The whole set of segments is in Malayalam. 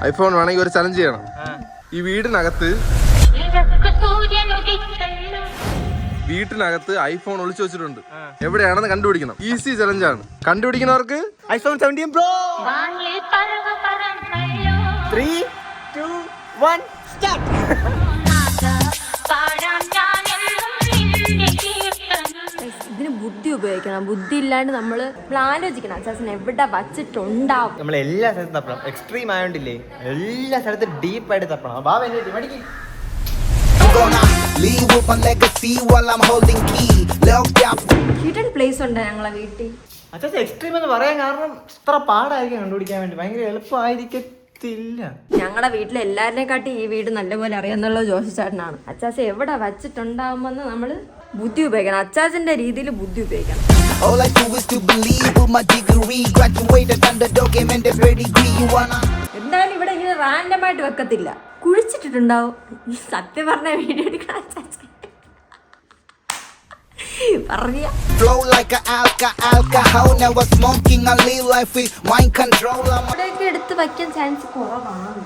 ഐഫോൺ വേണമെങ്കിൽ ഒരു ചലഞ്ച് ചെയ്യണം. ഈ വീടിനകത്ത് ഐഫോൺ ഒളിച്ചു വെച്ചിട്ടുണ്ട്. എവിടെയാണെന്ന് കണ്ടുപിടിക്കണം. ഈസി ചലഞ്ചാണ്. കണ്ടുപിടിക്കുന്നവർക്ക് ഐഫോൺ 17 Pro. 3, 2, 1 സ്റ്റാർട്ട്. ഇതിന് ബുദ്ധി ഉപയോഗിക്കണം. ബുദ്ധി ഇല്ലാണ്ട് നമ്മൾ ആലോചിക്കണം അച്ചാച്ചൻ എവിടെ വച്ചിട്ടുണ്ടാവും. നമ്മൾ എല്ലാ സ്ഥലത്തും തപ്പണം. എക്സ്ട്രീം ആയോണ്ടില്ലേ എല്ലാ സ്ഥലത്തും ഡീപ്പായിട്ട് തപ്പണം. ഹീറ്റഡ് പ്ലേസ് ഉണ്ട് ഞങ്ങളെ വീട്ടിൽ. അച്ചാച്ചൻ എക്സ്ട്രീം എന്ന് പറയാൻ കാരണം ഇത്ര പാടായിരിക്കും കണ്ടുപിടിക്കാൻ വേണ്ടി. ഭയങ്കര എളുപ്പമായിരിക്കത്തില്ല. ഞങ്ങളുടെ വീട്ടിലെ എല്ലാവരിനെക്കാട്ടി ഈ വീട് നല്ലപോലെ അറിയാന്നുള്ളത് ജോഷി ചേട്ടനാണ്. അച്ചാച്ചൻ എവിടെ വച്ചിട്ടുണ്ടാവുമെന്ന് നമ്മൾ ബുദ്ധി ഉപയോഗിക്കണം. അച്ചാച്ചന്റെ രീതിയിൽ ബുദ്ധി ഉപയോഗിക്കണം. എന്തായാലും ഇവിടെ ഇങ്ങനെ റാൻഡം ആയിട്ട് വെക്കത്തില്ല. കുഴിച്ചിട്ടുണ്ടാവും. സത്യം പറഞ്ഞ വീഡിയോ എടുക്കണം അച്ചാച്ചൻ പറയാ. ഇവിടെയൊക്കെ എടുത്ത് വയ്ക്കാൻ ചാൻസ് കുറവാണ്.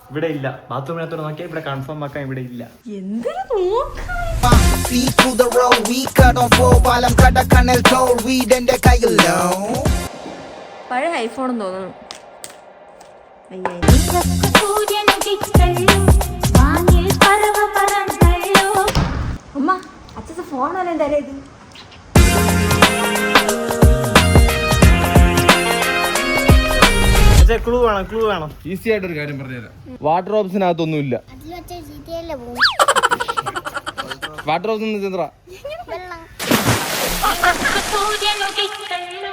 ഇവിടെ ഇല്ല. ബാത്റൂമിനകത്തോട് നോക്കിയാൽ ഇവിടെ കൺഫേം ആക്കാൻ ഇവിടെ ഇല്ല. എന്തിനു നോക്കാം. പഴയ ഐഫോൺ തോന്നുന്നു. ഉമ്മ അച്ഛൻ ഫോണാണ് എൻ്റെ ഇത്. ക്ലൂ വേണം. ഈസി ആയിട്ടൊരു കാര്യം പറഞ്ഞുതരാം. വാട്ടർഡ്രോപ്സിനകത്തൊന്നും ഇല്ല. വാട്ടർഡ്രോപ്സ് ചന്ദ്ര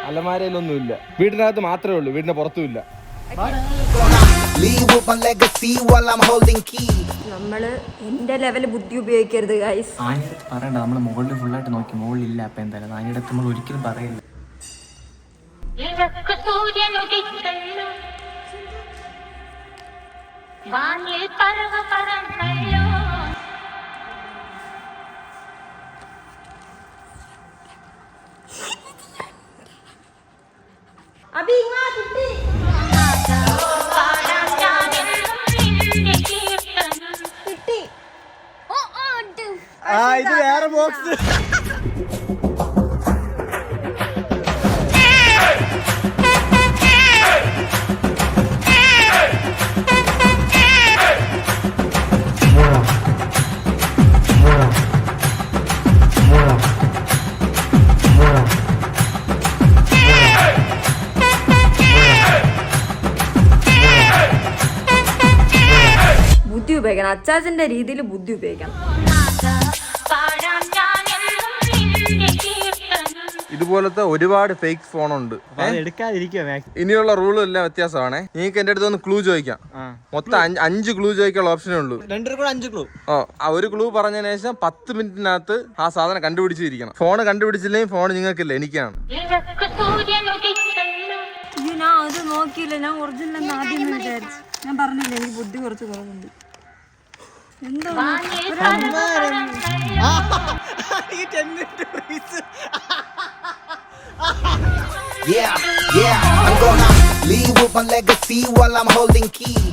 അലമാരയിലൊന്നും ഇല്ല. വീടിനകത്ത് മാത്രമേ ഉള്ളൂ. വീടിന്റെ പുറത്തും ഇല്ല. നമ്മള് എന്റെ ലെവല് ബുദ്ധി ഉപയോഗിക്കരുത് ഗൈസ്. പറയണ്ട. നമ്മള് മുകളിൽ ഫുള്ളായിട്ട് നോക്കി. മുകളിലില്ല. അപ്പൊ എന്തായാലും നാനിടത്ത് നമ്മൾ ഒരിക്കലും പറയില്ല. അബി ഇങ്ങാ കുട്ടി. ഇത് വേറെ ബോക്സ്. ബുദ്ധി ഉപയോഗിക്കണം. അച്ചാച്ചന്റെ രീതിയിൽ ബുദ്ധി ഉപയോഗിക്കണം. ഇതുപോലത്തെ ഒരുപാട് ഫേക്ക് ഫോണുണ്ട്. ഇനിയുള്ള റൂളും എല്ലാം വ്യത്യാസമാണ്. നിങ്ങൾക്ക് എന്റെ അടുത്ത് ഒന്ന് ക്ലൂ ചോദിക്കാം. മൊത്തം 5 ക്ലൂ ചോദിക്കാനുള്ള ഓപ്ഷനേ ഉള്ളൂ. 5 ക്ലൂ. ഒരു ക്ലൂ പറഞ്ഞതിന് ശേഷം 10 മിനിറ്റിനകത്ത് ആ സാധനം കണ്ടുപിടിച്ചിരിക്കണം. ഫോൺ കണ്ടുപിടിച്ചില്ലെങ്കിൽ ഫോൺ നിങ്ങൾക്കില്ല, എനിക്കാണ്. ഞാൻ അത് നോക്കിയില്ല. ഞാൻ ഒറിജിനൽ ആദ്യം വിചാരിച്ചു. ഞാൻ പറഞ്ഞില്ല എനിക്ക് ബുദ്ധി കുറച്ച് കുറവുണ്ട്. എന്താ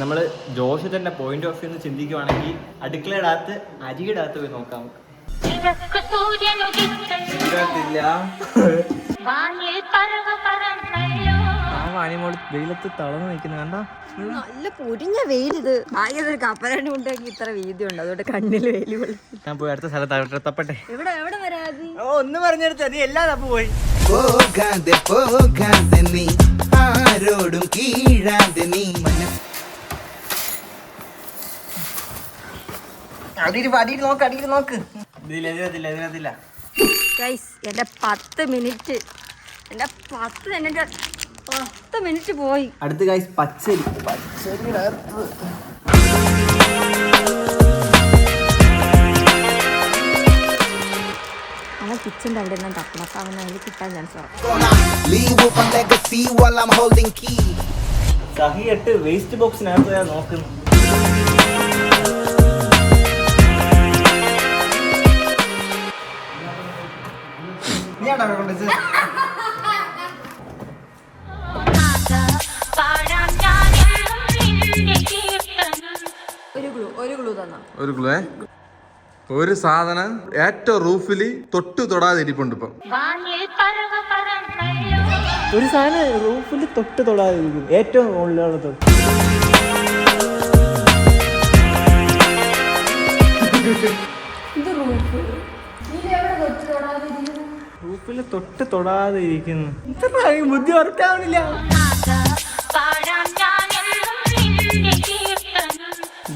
നമ്മള് ജോഷി തന്നെ പോയിന്റ് ഓഫ് വ്യൂ ചിന്തിക്കുവാണെങ്കിൽ അടുക്കളയുടെ അകത്ത് അരിയുടെ അകത്ത് പോയി നോക്കാം. വെയിലത്ത് തളർന്നു നിൽക്കുന്ന കണ്ട. നല്ല പൊരിഞ്ഞ വെയിലിത്. ഭാഗ്യതൊരു കപ്പലണ്ടി കൊണ്ടെങ്കിൽ ഇത്ര വീതി ഉണ്ട്. അതുകൊണ്ട് കണ്ണിൽ വെയിൽ കൊള്ളും. ഞാൻ പോയി അടുത്ത സ്ഥലത്ത് തപ്പട്ടെ. എവിടെ വരാതി? ഒന്ന് പറഞ്ഞെടുത്ത് നീ എല്ലാ തപ്പ് പോയി. ആരോടും കീഴാതെ നീ അടിയിൽ നോക്ക്. ഇതിനകത്തില്ല. ഗൈസ് എന്റെ 10 മിനിറ്റ് പോയി. അടുത്ത് ഗൈസ് പച്ചരി. അവൻ കിച്ചൻ്റെ അവിടെ എല്ലാം തപ്പണം. അപ്പൊ അവൻ അതിൽ കിട്ടാൻ ചാൻസ് സഹിയിട്ട് വേസ്റ്റ് ബോക്സിനകത്ത് നോക്കുന്നു. ഒരു ക്ലൂ ഒരു സാധനം ഏറ്റവും റൂഫിൽ തൊടാതെ ഇരിപ്പുണ്ട് ഇപ്പം. ഒരു സാധനം റൂഫിൽ തൊടാതെ ഇരിക്കുന്നു, ഏറ്റവും മുകളിലുള്ള റൂഫിൽ തൊടാതെ ഇരിക്കുന്നു. ബുദ്ധി വർക്കാവണില്ല.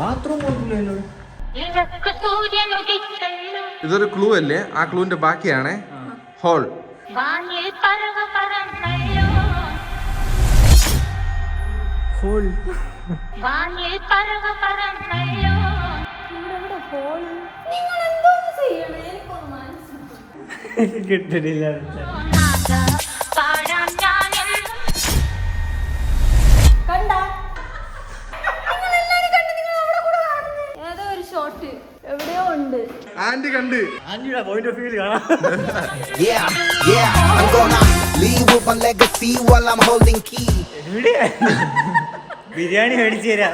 ബാത്റൂം എന്നോട് ഇതൊരു ക്ലൂ അല്ലേ? ആ ക്ലൂവിന്റെ ബാക്കിയാണ് ഹോൾ. ഹോൾ കിട്ടില്ല. എവിടെയോ ഉണ്ട്. ആന്റി കണ്ട്. ആന്റിയുടെ പോയിന്റ് ഓഫ് വ്യൂ കാണാം. Yeah, yeah, I'm gonna leave with my legacy while I'm holding key. Biryani മേടിച്ചു തരാം.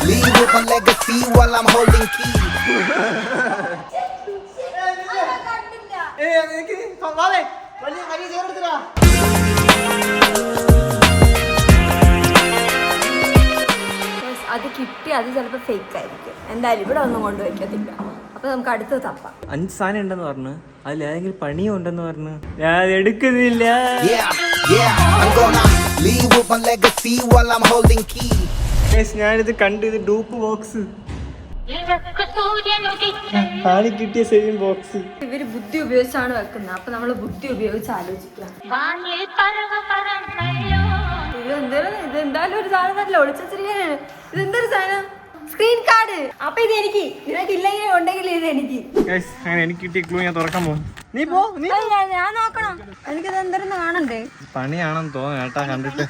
Leave with my legacy while I'm holding key. അത് കിട്ടി, അത് ചിലപ്പോ ഫേക്ക് ആയിരിക്കും. എന്തായാലും ഇവിടെ ഒന്നും കൊണ്ടുവയ്ക്കത്തില്ല. അപ്പൊ നമുക്ക് അടുത്ത് തപ്പാം. 5 സാധനം ഉണ്ടെന്ന് പറഞ്ഞു, അതിൽ ഏതെങ്കിലും പണിയും ഉണ്ടെന്ന് പറഞ്ഞു. ഞാൻ എടുക്കുന്നില്ല. I'm gonna leave with my legacy while I'm holding key. ഞാനിത് കണ്ടു. ഇത് ഡൂപ്പ് ബോക്സ് ആണ്, കിട്ടിയ സെയിം ബോക്സ്. ഇവര് ബുദ്ധി ഉപയോഗിച്ചാണ് വെക്കുന്നത്. അപ്പൊ നമ്മള് ബുദ്ധി ഉപയോഗിച്ച് ആലോചിക്കുക. ഇതെന്തായാലും ഒരു സാധനം ഒളിച്ചിരിക്കാനാണ്. ഇതെന്തൊരു സാധനം? Screen card. അപ്പൊ ഇത് എനിക്ക്, നിനക്ക് ഇല്ലെങ്കിൽ ഉണ്ടെങ്കിൽ ഇത് എനിക്ക്. എനിക്ക് കിട്ടിയ ക്ലൂ ഞാൻ തുറക്കാൻ പോകും. നീ പോ. ഞാൻ നോക്കണം. എനിക്കിത് എന്തെന്ന് കാണണ്ടേ? പണിയാണെന്ന് തോന്നുന്നു കേട്ടാ കണ്ടിട്ട്.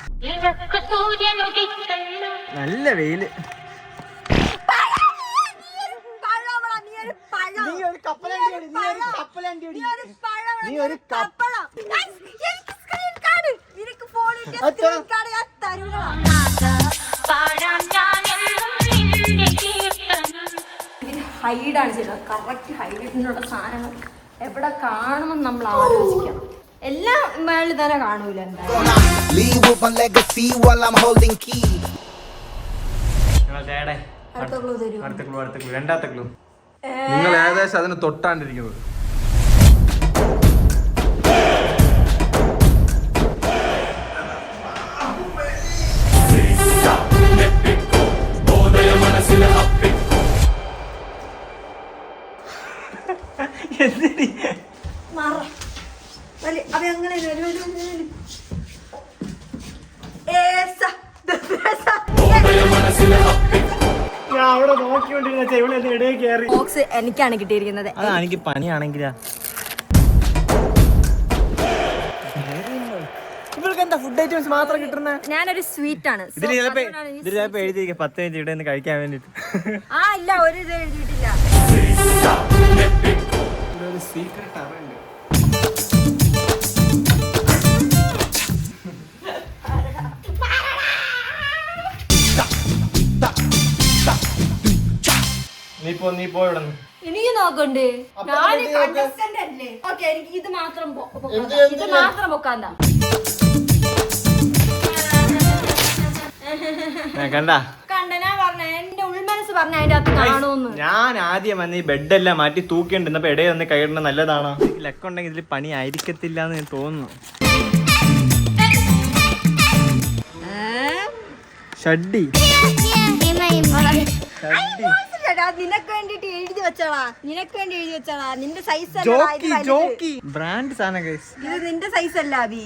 നല്ല വെയില്. ഹൈഡാണ് ചെയ്യുന്നത്. കറക്റ്റ് ഹൈഡിനുള്ള സാധനങ്ങൾ എവിടെ കാണുമെന്ന് നമ്മൾ ആലോചിക്കണം. എല്ലാം മേളിൽ തന്നെ കാണൂല. രണ്ടാമത്തെ ക്ലൂ നിങ്ങൾ ഏകദേശം അതിന് തൊട്ടാണ്ടിരിക്കുന്നത്. ബോക്സ് എനിക്കാണ് കിട്ടിയിരിക്കുന്നത്. അതാ എനിക്ക് പണിയാണെങ്കിലാ. ഇവർക്ക് എന്താ ഫുഡ് ഐറ്റംസ് മാത്രം കിട്ടുന്ന? ഞാനൊരു സ്വീറ്റ് ആണ്. ഇതിൽ ചിലപ്പോ എഴുതിയിരിക്കും 10 മിനിറ്റ് ഇവിടെ നിന്ന് കഴിക്കാൻ വേണ്ടിട്ട്. ഇല്ല, ഒരു ഇത് എഴുതിയിട്ടില്ല. ഒരു സീക്രട്ട് അറിയില്ല. നീ പോ ഇവിടെ. എനിക്ക് നോക്കണ്ടേ? ഞാൻ കണ്ടസ്റ്റന്റ് അല്ലേ? ഓക്കെ, എനിക്ക് ഇത് മാത്രം പൊക്കാന്താ. കണ്ടാ ഞാൻ പറഞ്ഞ എന്റെ ഉൾമനസ് പറഞ്ഞ അതിന്റെ അകത്ത് കാണുമെന്ന്. ഞാൻ ആദ്യം വന്ന് ഈ ബെഡെല്ലാം മാറ്റി തൂക്കിണ്ടിരുന്നപ്പോ ഇടയിൽ വന്ന് കൈയിടണം നല്ലതാണോ? ലക്കുണ്ടെങ്കിൽ ഇതിൽ പണി ആയിരിക്കത്തില്ല എന്ന് ഞാൻ തോന്നുന്നു. ഷഡ്ഡി നിനക്ക് വേണ്ടിട്ട് എഴുതി വെച്ചാളാ. നിന്റെ സൈസ് ബ്രാൻഡ് സാധനം ഗൈസ്. ഇത് നിന്റെ സൈസ് അല്ല അബി.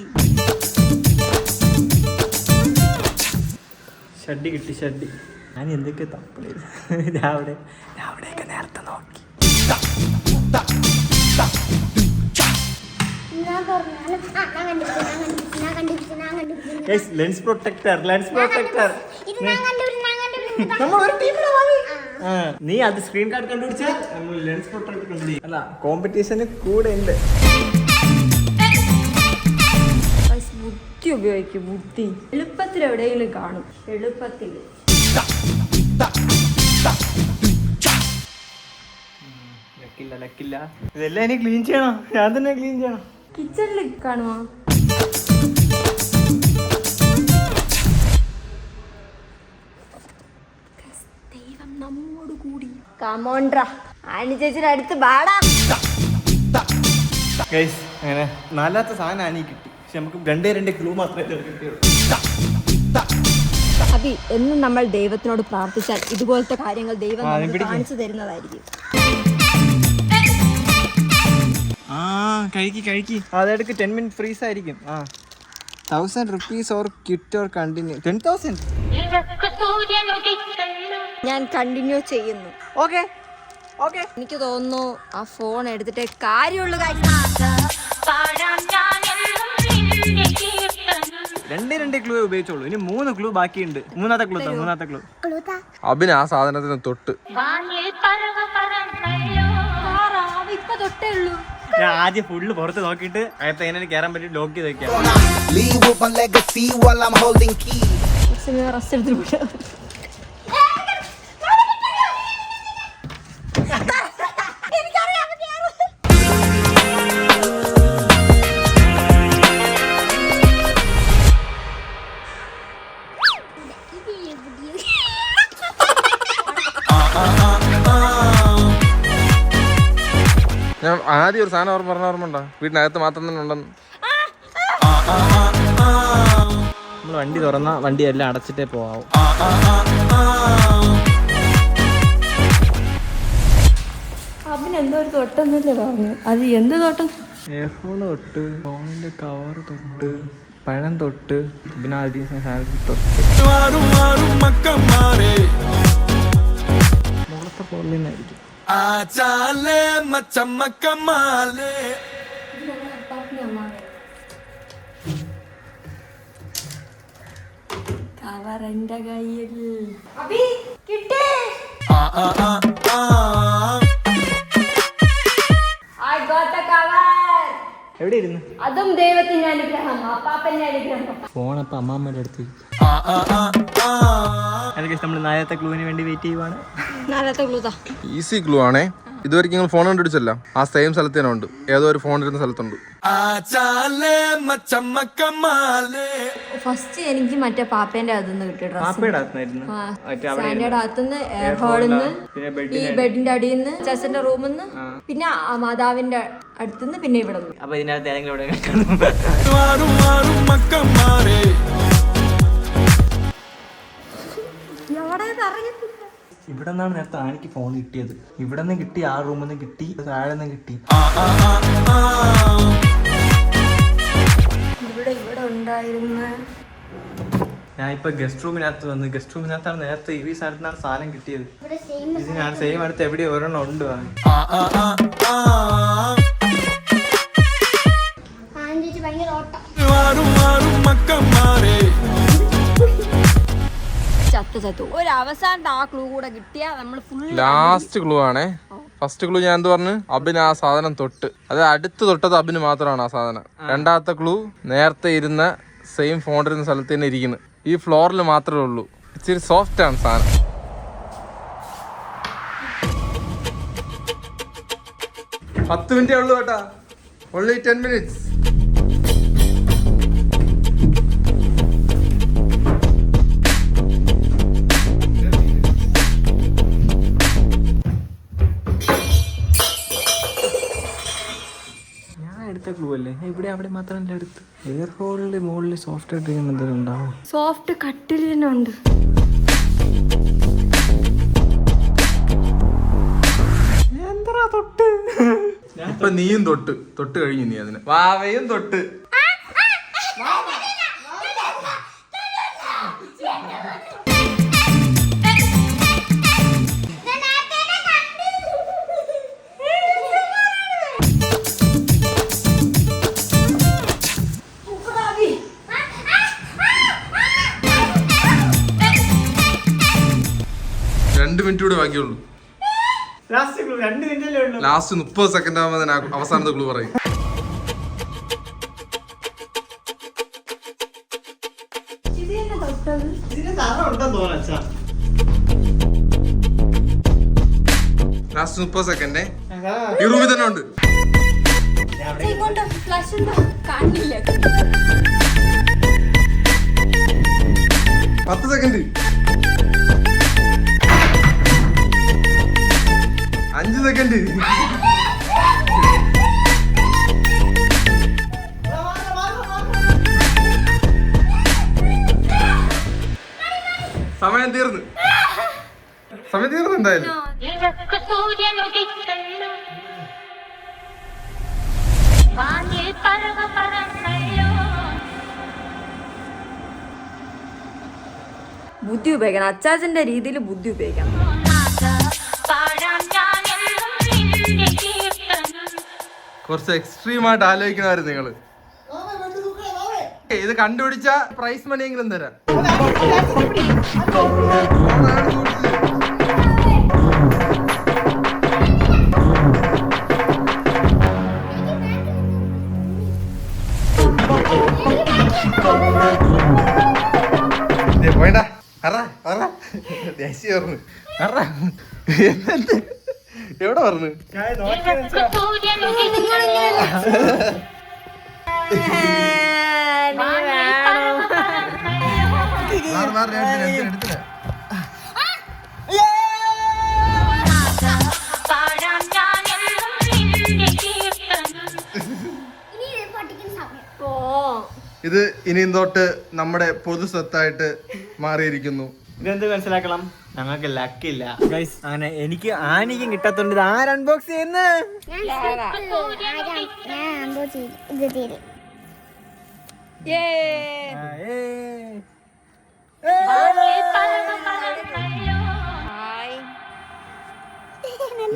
ഷഡ്ഡി കിട്ടി. ഷഡ്ഡി ഞാൻ എന്തൊക്കെ തപ്പളി രാവിലെയൊക്കെ നേരത്തെ നോക്കി. ലെൻസ് പ്രൊട്ടക്ടർ നീ അത് സ്ക്രീൻ കാർഡ് കണ്ടുപിടിച്ചാൽ നമ്മൾ ലെൻസ് പ്രൊട്ടക്ടർ കണ്ടുപിടിക്കും. അല്ല, കോമ്പറ്റീഷന് കൂടെ ഉണ്ട്. ബുദ്ധി ഉപയോഗിക്കും, ബുദ്ധി. എളുപ്പത്തിൽ എവിടെയെങ്കിലും കാണും, എളുപ്പത്തിൽ. ലക്കില്ല. ഇതെല്ലാം ഇനി ക്ലീൻ ചെയ്യണോ? ഞാൻ തന്നെ ക്ലീൻ ചെയ്യണം. കിച്ചണിൽ കാണുമോ? ദൈവം നമ്മോട് കൂടി. കമോണ്ട്രാ, ആനി ചേച്ചിയുടെ അടുത്ത് ബാടാ. ഗൈസ്, അങ്ങനെ നാലാത്ത സാധനം കിട്ടി. പക്ഷെ നമുക്ക് രണ്ട് ക്ലൂ മാത്രമേ കിട്ടിയുള്ളൂ. അബി, എന്നും നമ്മൾ ദൈവത്തിനോട് പ്രാർത്ഥിച്ചാൽ ഇതുപോലത്തെ കാര്യങ്ങൾ ദൈവം നമുക്ക് കാണിച്ചു തരുന്നതായിരിക്കും. കഴിക്കി അതെടുക്ക്. 10 മിനിറ്റ് ഫ്രീസ് ആയിരിക്കും. 1000 rupees or quit or continue. 10,000. ഞാൻ കണ്ടിന്യൂ ചെയ്യുന്നു. ഓക്കെ. എനിക്ക് തോന്നുന്നു ആ ഫോൺ എടുത്തിട്ടേ കാര്യമുള്ളൂ. രണ്ട് ക്ലൂ ഉപയോഗിച്ചോളൂ. ഇനി 3 ക്ലൂ ബാക്കിയുണ്ട്. മൂന്നാമത്തെ ക്ലൂ അബിന് ആ സാധനത്തിന് തൊട്ട്. ഇപ്പൊ തൊട്ടേ ഉള്ളൂ. ഞാൻ ആദ്യം ഫുള്ള് പുറത്ത് നോക്കിയിട്ട് അകത്ത് എങ്ങനെ കയറാൻ പറ്റി ലോക്ക് ചെയ്ത് വെക്കാം. Leave with my legacy while I'm holding key. Rest എടുത്തിട്ട് ഞാൻ ആദ്യം ഒരു സാധനം ഓർമ്മ വീടിനകത്ത് മാത്രം തന്നെ ഉണ്ടെന്ന്. നമ്മൾ വണ്ടി തുറന്ന വണ്ടി എല്ലാം അടച്ചിട്ടേ പോവാം. അതിനെന്തോ ഒരു തൊട്ടെന്നല്ലേ പറഞ്ഞു. അത് എന്ത് തൊട്ടം? എയർഫോൺ തൊട്ട്, ഫോണിന്റെ കവർ തൊട്ട്, പഴം തൊട്ട്, പിന്നെ മുകളത്തെ ഫോണിൽ നിന്നായിരിക്കും. കവറിന്റെ കയ്യിൽ എവിടെ ഇരുന്ന്? അതും ദൈവത്തിന്റെ അനുഗ്രഹം, അപ്പാപ്പന്റെ അനുഗ്രഹം. ഫോൺ അപ്പൊ അമ്മാമ്മയുടെ അടുത്ത്. നമ്മൾ നാളത്തെ ക്ലൂവിന് വേണ്ടി വെയിറ്റ് ചെയ്യുവാണ്. നാളത്തെ ക്ലൂ ഈസി ക്ലൂ ആണേ. ഇതുവരെ നിങ്ങൾ ഫോൺ കണ്ടുപിടിച്ചല്ല, ആ സെയിം സ്ഥലത്ത് തന്നെ ഉണ്ട്. ഏതോ ഒരു ഫോൺ ഇരുന്ന സ്ഥലത്തുണ്ട്. ഫസ്റ്റ് എനിക്ക് മറ്റേ പാപ്പേന്റെ അകത്തുനിന്ന് കിട്ടിയ പാപ്പയുടെ അകത്തുനിന്ന്, എയർ ഹോളിൽ നിന്ന്, ഈ ബെഡിന്റെ അടിയിൽ നിന്ന്, ചേച്ചന്റെ റൂമിൽ നിന്ന്, പിന്നെ മാതാവിന്റെ അടുത്തുനിന്ന്, പിന്നെ ഇവിടെ നിന്ന്. അപ്പൊ ഇതിനകത്ത് ഏതെങ്കിലും ഇവിടെ നിന്നാണ് നേരത്തെ ആനിക്ക് ഫോൺ കിട്ടിയത്. ഇവിടെ നിന്ന് കിട്ടി, ആ റൂമിൽ നിന്ന് കിട്ടി, താഴെ നിന്ന് കിട്ടി. ഇവിടെ ഉണ്ടായിരുന്ന ഞാൻ ഇപ്പൊ ഗസ്റ്റ് റൂമിനകത്ത് വന്ന്, ഗസ്റ്റ് റൂമിനകത്താണ് നേരത്തെ ഈ സ്ഥലത്താണ് സാധനം കിട്ടിയത്. ഇതിനാണ് സെയിം അടുത്ത് എവിടെ ഒരെണ്ണം ഉണ്ട്. ചത്തു. ഒരു അവസാനത്തെ ആ ക്ലൂ കൂടെ കിട്ടിയാ നമ്മൾ ഫുൾ. ലാസ്റ്റ് ക്ലൂ ആണേ. ഫസ്റ്റ് ക്ലൂ ഞാൻ എന്ത് പറഞ്ഞു? അബിന് ആ സാധനം തൊട്ട്. അത് അടുത്ത് തൊട്ടത് അബിന് മാത്രമാണ് ആ സാധനം. രണ്ടാമത്തെ ക്ലൂ നേരത്തെ ഇരുന്ന സെയിം ഫോണിരുന്ന സ്ഥലത്ത് തന്നെ ഇരിക്കുന്നു. ഈ ഫ്ലോറിൽ മാത്രമേ ഉള്ളൂ. ഇച്ചിരി സോഫ്റ്റ് ആണ് സാധനം. പത്ത് മിനിറ്റേ ഉള്ളൂ കേട്ടാ. Only 10 minutes. ക്ലൂ അല്ലേ? ഇവിടെ അവിടെ മാത്രമല്ല എടുത്ത്. എയർ ഹോളില് മുകളിൽ സോഫ്റ്റ് ഡ്രിങ്ക് എന്തെങ്കിലും ഉണ്ടാവും. സോഫ്റ്റ് കട്ടിലുണ്ട്. എന്താ തൊട്ട്? ഇപ്പൊ നീയും തൊട്ട് കഴിഞ്ഞു. നീ അതിന് വാവയും തൊട്ട്. കൂടെ ബാക്കിയുള്ളൂ. ലാസ്റ്റ് 2 മിനിറ്റല്ലേ ഉള്ളൂ. ലാസ്റ്റ് 30 സെക്കൻഡ് ആകുമ്പോൾ ഞാൻ അവസാനത്തെ ക്ലൂ പറയും. ഇതിന് തറ ഉണ്ടെന്ന് തോന്നുന്നു അച്ഛാ. ലാസ്റ്റ് 30 സെക്കൻഡ് ഈ റൂമിൽ തന്നെ ഉണ്ട്. 10 സെക്കൻഡ് 5 സെക്കൻഡ് സമയം തീർന്നു എന്തായാലും. ബുദ്ധി ഉപയോഗിക്കണം, അച്ചാച്ചന്റെ രീതിയിൽ ബുദ്ധി ഉപയോഗിക്കണം. കുറച്ച് എക്സ്ട്രീം ആയിട്ട് ആലോചിക്കണമായിരുന്നു നിങ്ങള്. ഇത് കണ്ടുപിടിച്ച പ്രൈസ് മണി എങ്കിലും തരാം. പോയിട്ടാ ദേശീയ പറഞ്ഞു എവിടെ പറഞ്ഞു എടുത്തില്ല. ഇത് ഇനിയും തൊട്ട് നമ്മുടെ പൊതു സ്വത്തായിട്ട് മാറിയിരിക്കുന്നു. ഇതെന്ത് മനസ്സിലാക്കണം, ഞങ്ങൾക്ക് ലക്കില്ല ഗൈസ്. അങ്ങനെ എനിക്ക് ആനിക്കും കിട്ടാത്തോണ്ട് ഇത് ആര് അൺബോക്സ് ചെയ്യുന്നത്?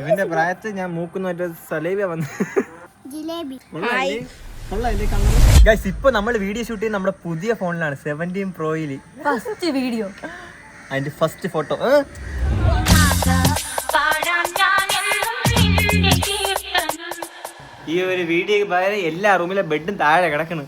ഇവന്റെ പ്രായത്തിൽ ഞാൻ മൂക്കുന്ന മറ്റേ സലേബിയ വന്ന് ഗൈസ്. ഇപ്പൊ നമ്മൾ വീഡിയോ ഷൂട്ട് ചെയ്യുന്നത് നമ്മുടെ പുതിയ ഫോണിലാണ്, 17 പ്രോയില്. ഫസ്റ്റ് വീഡിയോ, അതിന്റെ ഫസ്റ്റ് ഫോട്ടോ. ഈ ഒരു വീഡിയോ പകരം എല്ലാ റൂമിലെ ബെഡും താഴെ കിടക്കണ്.